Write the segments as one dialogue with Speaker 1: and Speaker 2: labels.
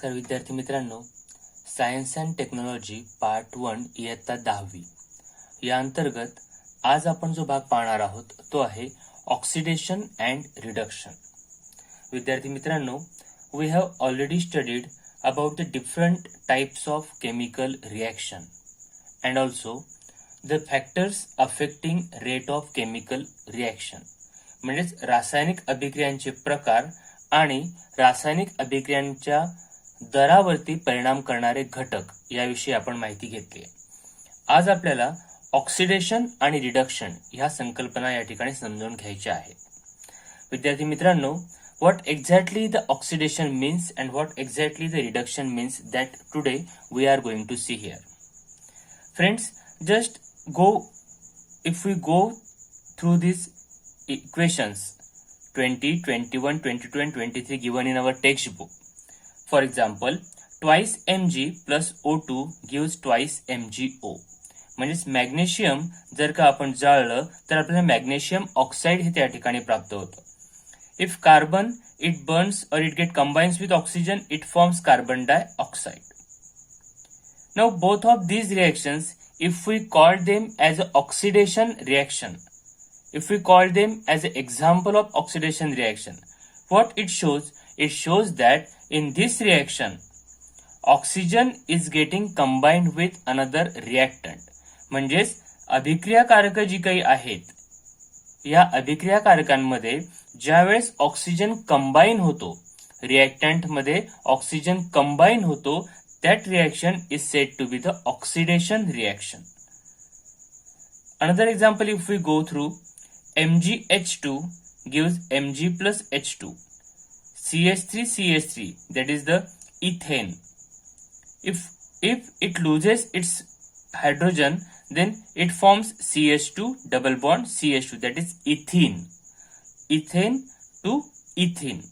Speaker 1: नमस्कार विद्यार्थी मित्रांनो, सायन्स अँड टेक्नॉलॉजी पार्ट 1 इयत्ता 10वी या अंतर्गत आज आपण जो भाग पाहणार आहोत तो आहे ऑक्सिडेशन अँड रिडक्शन. विद्यार्थी मित्रांनो, we have already studied about the different types of chemical reaction and also the factors affecting rate of chemical reaction. म्हणजेच रासायनिक अभिक्रियांचे प्रकार आणि रासायनिक अभिक्रियांच्या दरावरती परिणाम करणारे घटक याविषयी आपण माहिती घेतली. आज आपल्याला ऑक्सिडेशन आणि रिडक्शन ह्या संकल्पना या ठिकाणी समजून घ्यायच्या आहेत. विद्यार्थी मित्रांनो, what exactly the oxidation means and what exactly the reduction means that today we are going to see here. Friends, just if we go through these equations 20, 21, 22 and 23 given in our textbook. For example, twice Mg plus O2 gives twice MgO. म्हणजेच magnesium जर का आपण जाळलं तर आपल्याला magnesium oxide हे त्या ठिकाणी प्राप्त होतं. If carbon it Burns or it get combines with oxygen, it forms carbon dioxide. Now both of these reactions, if we call them as an oxidation reaction, if we call them as an example of oxidation reaction, what it shows? It shows that in this reaction, oxygen is getting combined with another reactant. म्हणजेच अभिक्रियाकारक जी काही आहेत या अभिक्रियाकारकांमध्ये ज्यावेळेस oxygen combine होतो, reactant मध्ये oxygen combine होतो, that reaction is said to be the oxidation reaction. Another example, if we go through, MgH2 gives Mg plus H2, CH3, that is the ethane. If it loses its hydrogen, then it forms CH2 double bond CH2, that is ethene. Ethane to ethene.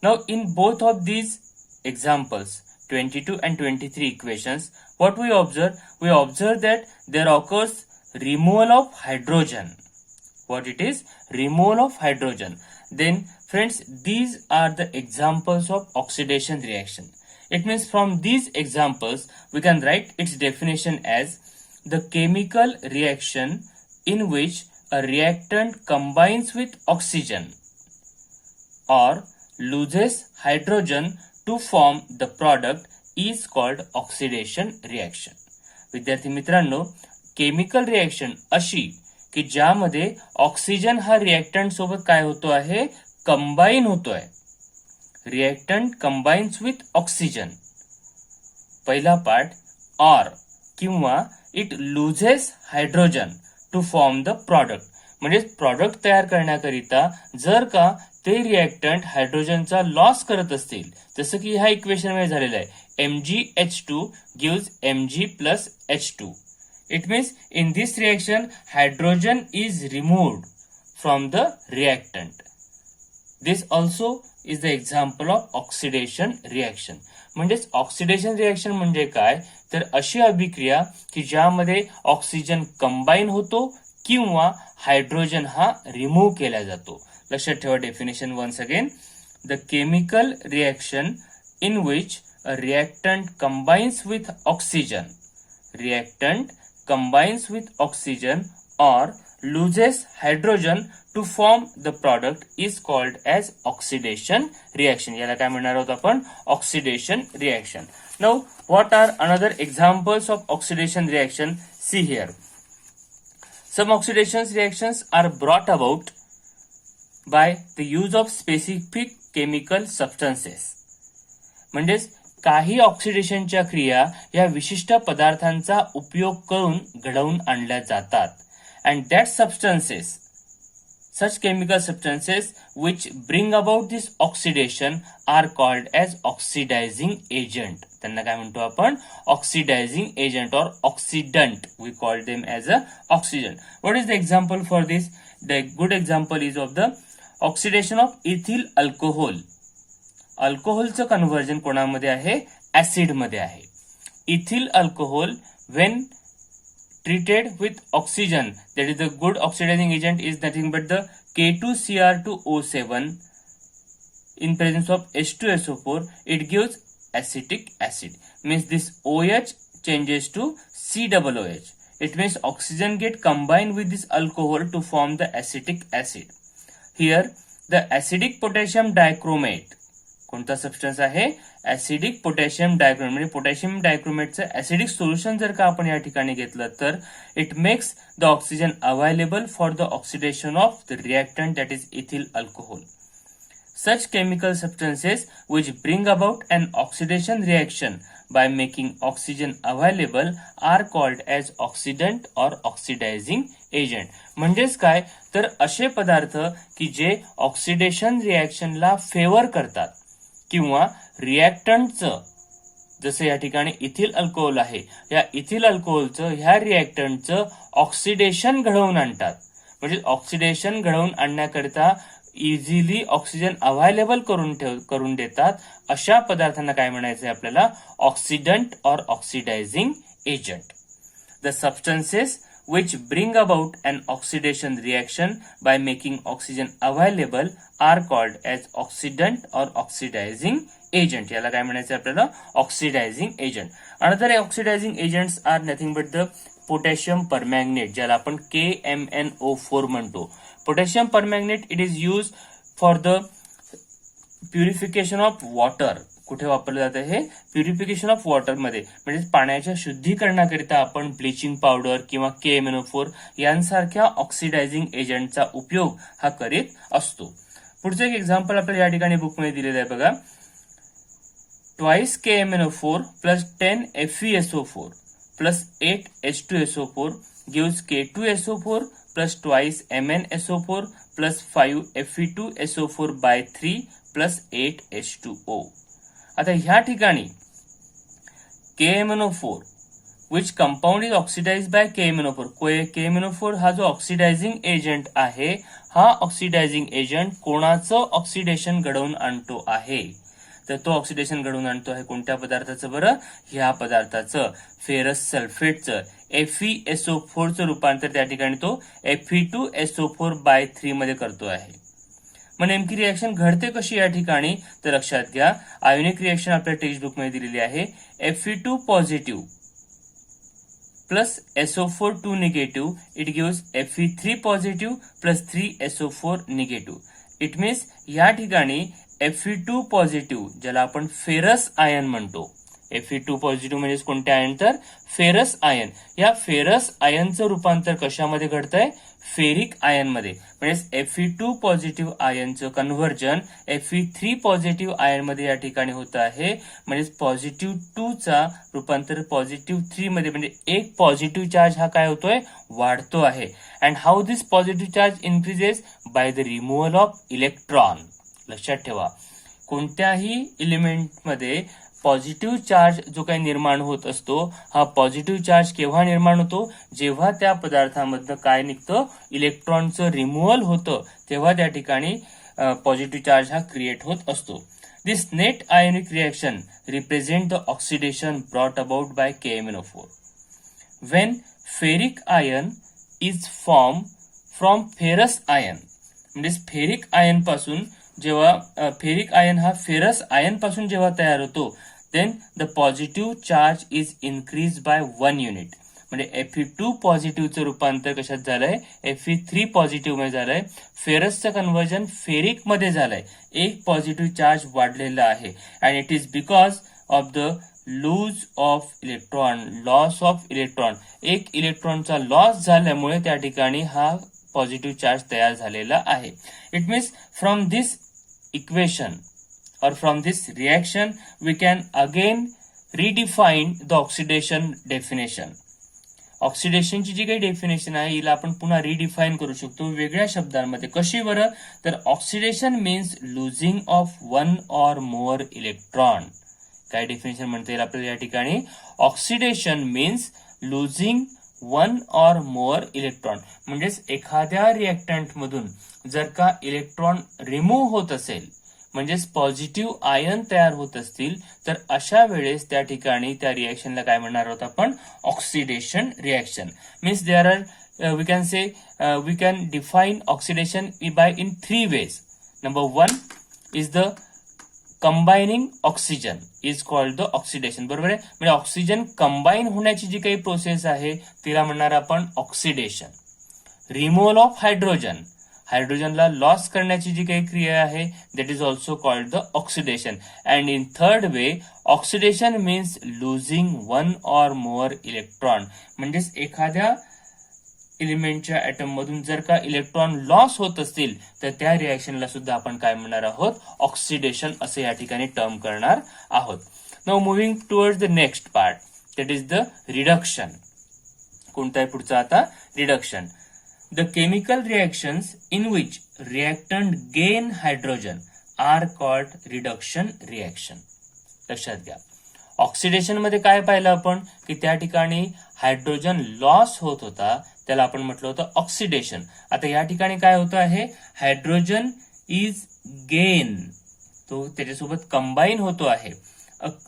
Speaker 1: Now in both of these examples, 22 and 23 equations, what we observe? We observe that there occurs removal of hydrogen. What it is? Removal of hydrogen. Then friends, these are the examples of oxidation reaction. It means from these examples we can write its definition as the chemical reaction in which a reactant combines with oxygen or loses hydrogen to form the product is called oxidation reaction. विद्यार्थी मित्रांनो, chemical reaction अशी की ज्यामध्ये oxygen हा reactant सोबत काय होतो आहे, कंबाईन होतोय. रिएक्टंट कंबाईन्स विथ ऑक्सिजन, पहिला पार्ट, ऑर किंवा it loses hydrogen to form the product. म्हणजे प्रॉडक्ट तयार करण्याकरिता जर का ते रिएक्टंट हायड्रोजनचा लॉस करत असतील, जसं की ह्या इक्वेशन मध्ये झालेलं आहे, MgH2 gives Mg plus H2. It means in this reaction hydrogen is removed from the reactant. This also is the example of oxidation reaction. म्हणजेच ऑक्सिडेशन रिएक्शन म्हणजे काय, तर अशी अभिक्रिया की ज्यामध्ये ऑक्सिजन कंबाईन होतो किंवा हायड्रोजन हा रिमूव्ह केला जातो. लक्षात ठेवा definition once again, the chemical reaction in which a reactant combines with oxygen, or loses hydrogen to form the product is called as oxidation reaction. याला काय म्हणणार आहोत आपण, oxidation reaction. Now what are another examples of oxidation reaction? See here. Some oxidation reactions are brought about by the use of specific chemical substances. म्हणजेच काही ऑक्सिडेशनच्या क्रिया या विशिष्ट पदार्थांचा उपयोग करून घडवून आणल्या जातात. And that substances, such chemical substances which bring about this oxidation are called as oxidizing agent. त्यांना काय म्हणतो आपण, oxidizing agent or oxidant. We call them as a oxidant. What is the example for this? The good example is of the oxidation of ethyl alcohol. अल्कोहोलचं conversion कोणामध्ये आहे, acid मध्ये आहे. Ethyl alcohol when treated with oxygen, that is the good oxidizing agent is nothing but the K2Cr2O7 in presence of H2SO4, it gives acetic acid. Means this OH changes to COOH. It means oxygen get combined with this alcohol to form the acetic acid. Here the acidic potassium dichromate, कोणता substance आहे? Acidic potassium dichromate. म्हणजे potassium डायक्रोमेटचं acidic solution जर का आपण या ठिकाणी घेतलं तर it makes the oxygen available for the oxidation of the reactant that is ethyl alcohol. Such chemical substances which bring about an oxidation reaction by making oxygen available are called as oxidant or oxidizing agent. म्हणजेच काय तर असे पदार्थ की जे oxidation रिएक्शनला favour करतात किंवा रिएक्टंटचं, जसं या ठिकाणी इथिल अल्कोहोल आहे, या इथिल अल्कोहोलचं ह्या रिएक्टंटचं ऑक्सिडेशन घडवून आणतात. म्हणजे ऑक्सिडेशन घडवून आणण्याकरिता इझिली ऑक्सिजन अवेलेबल करून देतात. अशा पदार्थांना काय म्हणायचंय आपल्याला? ऑक्सिडंट और oxidizing agent. The substances which bring about an oxidation reaction by making oxygen available are called as oxidant or oxidizing agent. याला काय म्हणायचं आपल्याला? Oxidizing agent. Another oxidizing agents are nothing but the potassium permanganate, ज्याला आपण KMnO4 म्हणतो. Potassium permanganate it is used for the purification of water. कुठे वापरलं जातं हे? प्युरिफिकेशन ऑफ वॉटर मध्ये. म्हणजे पाण्याच्या शुद्धीकरणाकरिता आपण ब्लिचिंग पावडर किंवा KMnO4 यांसारख्या ऑक्सिडायझिंग एजंटचा उपयोग हा करीत असतो. पुढचं एक एक्झाम्पल आपल्याला या ठिकाणी बुकमध्ये दिलेलं आहे बघा. Twice KMnO4 plus 10 FeSO4 plus 8 H2SO4 gives K2SO4 plus twice MnSO4 plus 5 Fe2SO4 by 3 plus 8 H2O. आता ह्या ठिकाणी KMnO4 which compound is oxidized by KMnO4. KMnO4 हा जो ऑक्सिडायझिंग एजंट आहे, हा ऑक्सिडायझिंग एजंट कोणाचं ऑक्सिडेशन घडवून आणतो आहे? तर तो ऑक्सिडेशन घडवून आणतो आहे कोणत्या पदार्थाचं बरं? ह्या पदार्थाचं, फेरस सल्फेटचं. FeSO4चं रूपांतर त्या ठिकाणी तो Fe2SO4 by 3 मध्ये करतो आहे. मग नेमकी रिएक्शन घडते कशी या ठिकाणी? तर लक्षात घ्या, आयोनिक रिएक्शन आपल्या टेक्स्ट बुक मध्ये दिलेली आहे. Fe2 positive plus SO4 2 negative it gives Fe3 positive plus 3 SO4 negative. It means या ठिकाणी Fe2 पॉझिटिव्ह, ज्याला आपण फेरस आयन म्हणतो. Fe2 पॉझिटिव्ह म्हणजे कोणते आयन? तर फेरस आयन. या फेरस आयनचं रूपांतर कशामध्ये घडतंय? फेरिक आयन मध्ये. म्हणजे Fe2 पॉझिटिव्ह आयनचं कन्व्हर्जन Fe3 पॉझिटिव्ह आयन मध्ये या ठिकाणी होत आहे. म्हणजे पॉझिटिव्ह 2 चा रूपांतर पॉझिटिव्ह 3 मध्ये, म्हणजे एक पॉझिटिव्ह चार्ज हा काय होतोय? वाढतो आहे. And how this positive charge increases? By the removal of electron. लक्षात ठेवा, कोणत्याही एलिमेंटमध्ये पॉझिटिव्ह चार्ज जो काही निर्माण होत असतो, हा पॉझिटिव्ह चार्ज केव्हा निर्माण होतो? जेव्हा त्या पदार्थामधनं काय निघतं? इलेक्ट्रॉनचं रिमूव्हल होतं, तेव्हा त्या ठिकाणी पॉझिटिव्ह चार्ज हा क्रिएट होत असतो. This net ionic reaction represent the oxidation brought about by KMnO4. When ferric ion is form from ferrous ion, म्हणजे फेरिक आयन पासून जेव्हा फेरिक आयन हा फेरस आयन पासून जेव्हा तयार होतो, then the positive charge is increase by 1 unit. म्हणजे Fe2 पॉझिटिव्हचं रूपांतर कशात झालंय? Fe3 पॉझिटिव्ह मध्ये झालंय. फेरसचं कन्व्हर्जन फेरिक मध्ये झालंय. एक पॉझिटिव्ह चार्ज वाढलेला आहे. And it is because of the lose of electron, loss of electron. एक इलेक्ट्रॉनचा लॉस झाल्यामुळे त्या ठिकाणी हा पॉझिटिव्ह चार्ज तयार झालेला आहे. It means from this equation or from this reaction we can again redefine the oxidation definition. ऑक्सिडेशनची जी काही डेफिनेशन आहे हिला आपण पुन्हा रिडिफाईन करू शकतो वेगळ्या शब्दांमध्ये. कशी बरं? तर oxidation means losing of 1 or more electron. काय डेफिनेशन म्हणता येईल आपल्याला या ठिकाणी? Oxidation means losing 1 or more electron. म्हणजेच एखाद्या रिएक्टंट मधून जर का इलेक्ट्रॉन रिमूव्ह होत असेल, म्हणजेच पॉझिटिव्ह आयन तयार होत असतील, तर अशा वेळेस त्या ठिकाणी त्या रिएक्शनला काय म्हणणार आहोत आपण? Oxidation reaction. Means there are we can define oxidation by in 3 ways. Number 1 is the combining oxygen is called the oxidation. बरोबर आहे. म्हणजे ऑक्सिजन कंबाईन होण्याची जी काही प्रोसेस आहे तिला म्हणणार आपण ऑक्सिडेशन. रिमूव्हल ऑफ हायड्रोजन, हायड्रोजनला लॉस करण्याची जी काही क्रिया आहे that is also called the oxidation. And in third way oxidation means losing one or more electron. म्हणजेच एखाद्या एलिमेंटच्या ऍटम मधून जर का इलेक्ट्रॉन लॉस होत असतील तर त्या रिएक्शनला सुद्धा आपण काय म्हणणार आहोत, ऑक्सिडेशन असं या ठिकाणी टर्म करणार आहोत. Now moving towards the next part that is the reduction. कोणता आहे पुढचा आता, reduction. The chemical reactions in which reactant gain hydrogen are called reduction reaction. लक्षात घ्या, ऑक्सिडेशन मध्ये काय पाहिलं आपण की त्या ठिकाणी हायड्रोजन लॉस होत होता, त्याला आपण म्हटलं होतं ऑक्सिडेशन. आता या ठिकाणी काय होतं आहे, हायड्रोजन इज गेन, तो त्याच्यासोबत कंबाईन होतो आहे.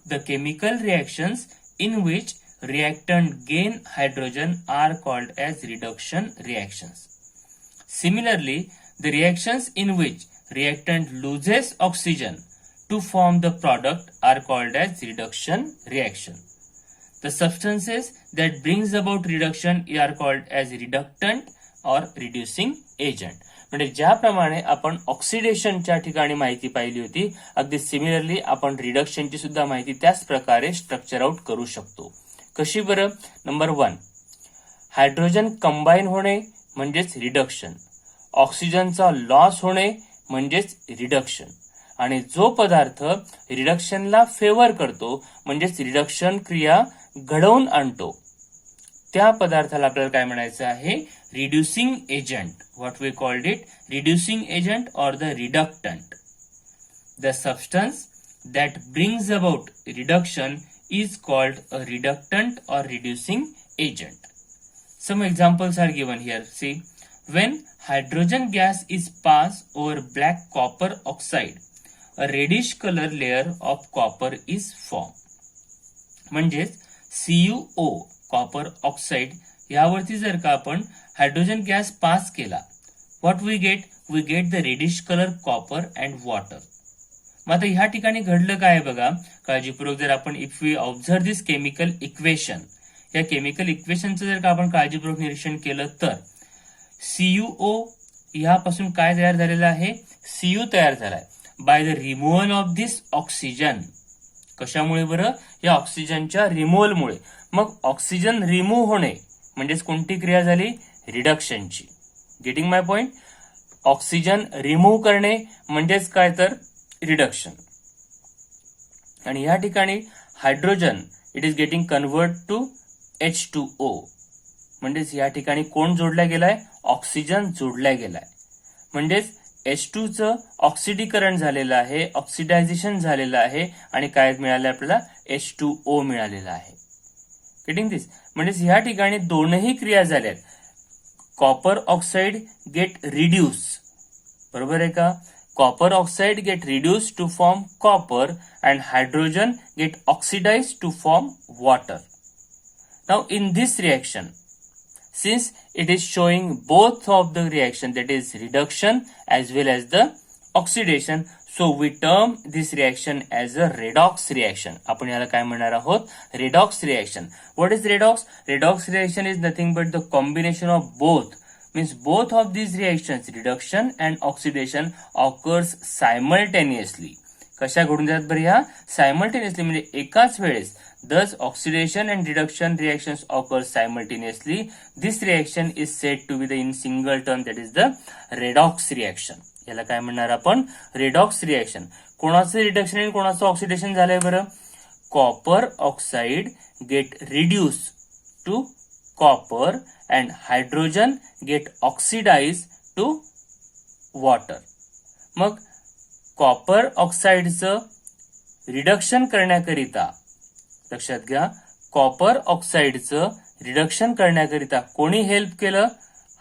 Speaker 1: The chemical reactions in which reactant gain hydrogen are called as reduction reactions. Similarly, the reactions in which reactant loses oxygen to form the product are called as reduction reaction. The substances that brings about reduction are called as reductant or reducing agent. म्हणजे ज्याप्रमाणे आपण ऑक्सिडेशनच्या ठिकाणी माहिती पाहिली होती, अगदी similarly आपण रिडक्शनची सुद्धा माहिती त्याच प्रकारे स्ट्रक्चर आउट करू शकतो. कशी बरं. नंबर 1, हायड्रोजन कंबाईन होणे म्हणजेच रिडक्शन, ऑक्सिजनचा लॉस होणे म्हणजेच रिडक्शन. आणि जो पदार्थ रिडक्शनला फेवर करतो म्हणजेच रिडक्शन क्रिया घडवून आणतो त्या पदार्थाला आपल्याला काय म्हणायचं आहे, reducing agent. What we called it, reducing agent or the reductant. The substance that brings about reduction is called a reductant or reducing agent. Some examples are given here. See, when hydrogen gas is passed over black copper oxide, a reddish color layer of copper is formed. म्हणजेच CuO copper oxide यावरती जर का आपण hydrogen gas pass केला, what we get the reddish color copper and water. मग आता ह्या ठिकाणी घडलं काय बघा, काळजीपूर्वक जर आपण if we observe this chemical equation, या केमिकल इक्वेशनचं जर का आपण काळजीपूर्वक निरीक्षण केलं तर CuO ह्यापासून काय तयार झालेलं आहे, Cu तयार झालाय by the removal of this oxygen. कशामुळे बरं, या ऑक्सिजनच्या रिमूव्हलमुळे. मग ऑक्सिजन रिमूव्ह होणे म्हणजेच कोणती क्रिया झाली, रिडक्शनची. Getting my point. Oxygen remove करणे म्हणजेच काय तर रिडक्शन. आणि या ठिकाणी hydrogen it is getting convert to H2O. म्हणजेच या ठिकाणी कोण जोडला गेलाय, ऑक्सिजन जोडला गेलाय. म्हणजेच H2 चं ऑक्सिडीकरण झालेलं आहे, ऑक्सिडायझेशन झालेलं आहे आणि काय मिळालं आपल्याला, H2O मिळालेला आहे. गेटिंग दिस. म्हणजेच या ठिकाणी दोनही क्रिया झाल्यात. कॉपर ऑक्साइड गेट रिड्यूस, बरोबर आहे का, copper oxide get reduced to form copper and hydrogen get oxidized to form water. Now in this reaction, since it is showing both of the reaction, that is reduction as well as the oxidation, so we term this reaction as a redox reaction. आपण याला काय म्हणणार आहोत, redox reaction. What is redox? Redox reaction is nothing but the combination of both. Means both of these reactions, reduction and oxidation, occurs simultaneously. कशा घडून जातात बरं ह्या, सायमल्टेनियसली म्हणजे एकाच वेळेस. Thus oxidation and reduction reactions occur simultaneously. This reaction is said to be the in single term, that is the redox reaction. याला काय म्हणणार आपण, redox reaction. कोणाचं रिडक्शन आणि कोणाचं ऑक्सिडेशन झालंय बरं, copper oxide get reduce to copper and hydrogen get oxidized to water. मग कॉपर ऑक्साइडचं रिडक्शन करण्याकरिता, लक्षात घ्या, कॉपर ऑक्साइडचं रिडक्शन करण्याकरिता कोणी हेल्प केलं,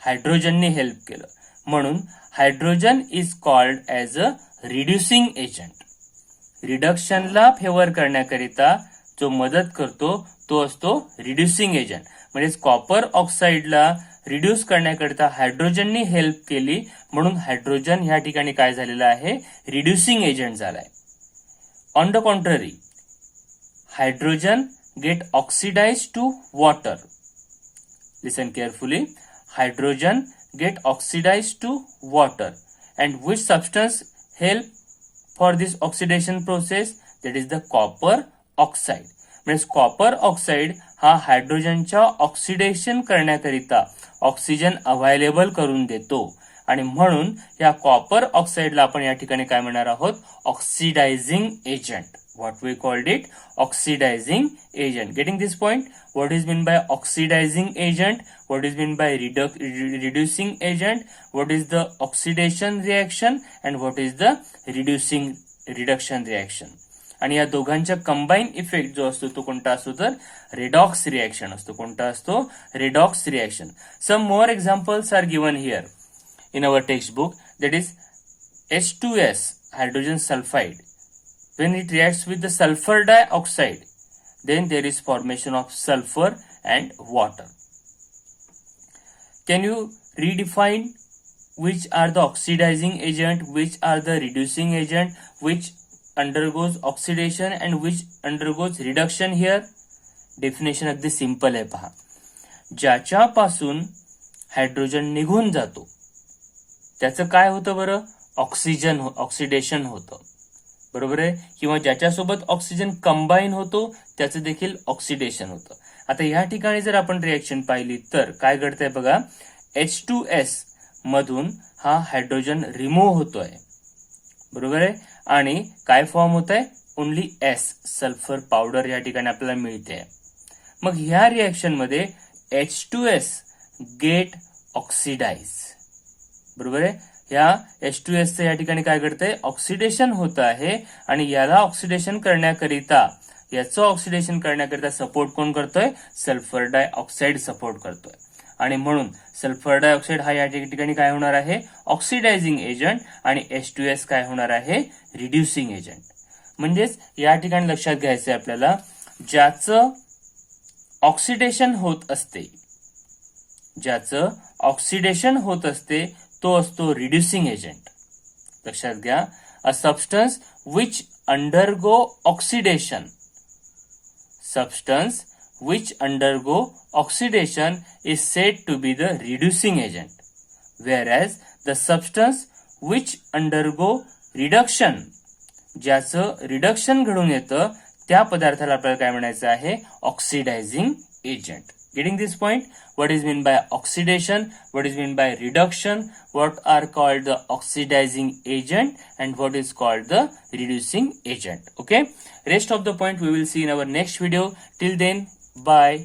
Speaker 1: हायड्रोजनने हेल्प केलं. म्हणून hydrogen is called as a reducing agent. रिडक्शनला फेवर करण्याकरिता जो मदत करतो तो असतो रिड्युसिंग एजंट. म्हणजेच कॉपर ऑक्साइडला रिड्यूस करण्याकरिता हायड्रोजननी हेल्प केली म्हणून हायड्रोजन या ठिकाणी काय झालेलं आहे, रिड्युसिंग एजंट झालाय. On the contrary, hydrogen get oxidized to water. Listen carefully. Hydrogen get oxidized to water. And which substance help for this oxidation process? That is the copper oxide. म्हणजे copper oxide हा हायड्रोजनच्या oxidation करण्याकरिता oxygen available करून देतो आणि म्हणून या copper ऑक्साईडला आपण या ठिकाणी काय म्हणणार आहोत? Oxidizing agent. What we called it? Oxidizing agent. Getting this point? What is meant by oxidizing agent? What is meant by reducing agent? What is the oxidation reaction? And what is the reduction reaction? आणि या दोघांच्या combine effect जो असतो तो कोणता असतो तर redox reaction असतो. कोणता असतो? Redox reaction. Some more examples are given here in our textbook. That is H2S, hydrogen sulfide. When it reacts with the sulfur dioxide, then there is formation of sulfur and water. Can you redefine which are the oxidizing agent, which are the reducing agent, which undergoes oxidation and which undergoes reduction here? Definition अगदी simple आहे पहा. ज्याच्यापासून hydrogen निघून जातो त्याचं काय होतं बरं? ऑक्सिडेशन होतं. बरोबर आहे. किंवा ज्याच्यासोबत ऑक्सिजन कंबाईन होतो त्याचं देखील ऑक्सिडेशन होतं. आता या ठिकाणी जर आपण रिएक्शन पाहिली तर काय घडतंय बघा. H2S मधून हा हायड्रोजन रिमूव्ह होतोय. बरोबर आहे. आणि काय फॉर्म होत आहे? ओनली S, सल्फर पावडर या ठिकाणी आपल्याला मिळते. मग ह्या रिएक्शन मध्ये H2S गेट ऑक्सिडाइज. बरोबर आहे. या H2S या ठिकाणी काय घडतंय? ऑक्सिडेशन होत आहे आणि याला ऑक्सिडेशन करण्याकरिता सपोर्ट कोण करतोय? सल्फर डायऑक्साईड सपोर्ट करतोय. आणि म्हणून सल्फर डायऑक्साईड हा या ठिकाणी काय होणार आहे? Oxidizing agent. आणि H2S काय होणार आहे? Reducing agent. म्हणजेच या ठिकाणी लक्षात घ्यायचंय आपल्याला, ज्याचं ऑक्सिडेशन होत असते तो असतो रिड्युसिंग एजंट. लक्षात घ्या. अ substance which undergo oxidation is said to be the reducing agent, whereas the substance which undergo reduction, ज्याचं रिडक्शन घडून येतं त्या पदार्थाला आपल्याला काय म्हणायचं आहे? Oxidizing agent. Getting this point? What is meant by oxidation? What is meant by reduction? What are called the oxidizing agent? And what is called the reducing agent? Okay? Rest of the point we will see in our next video. Till then, bye.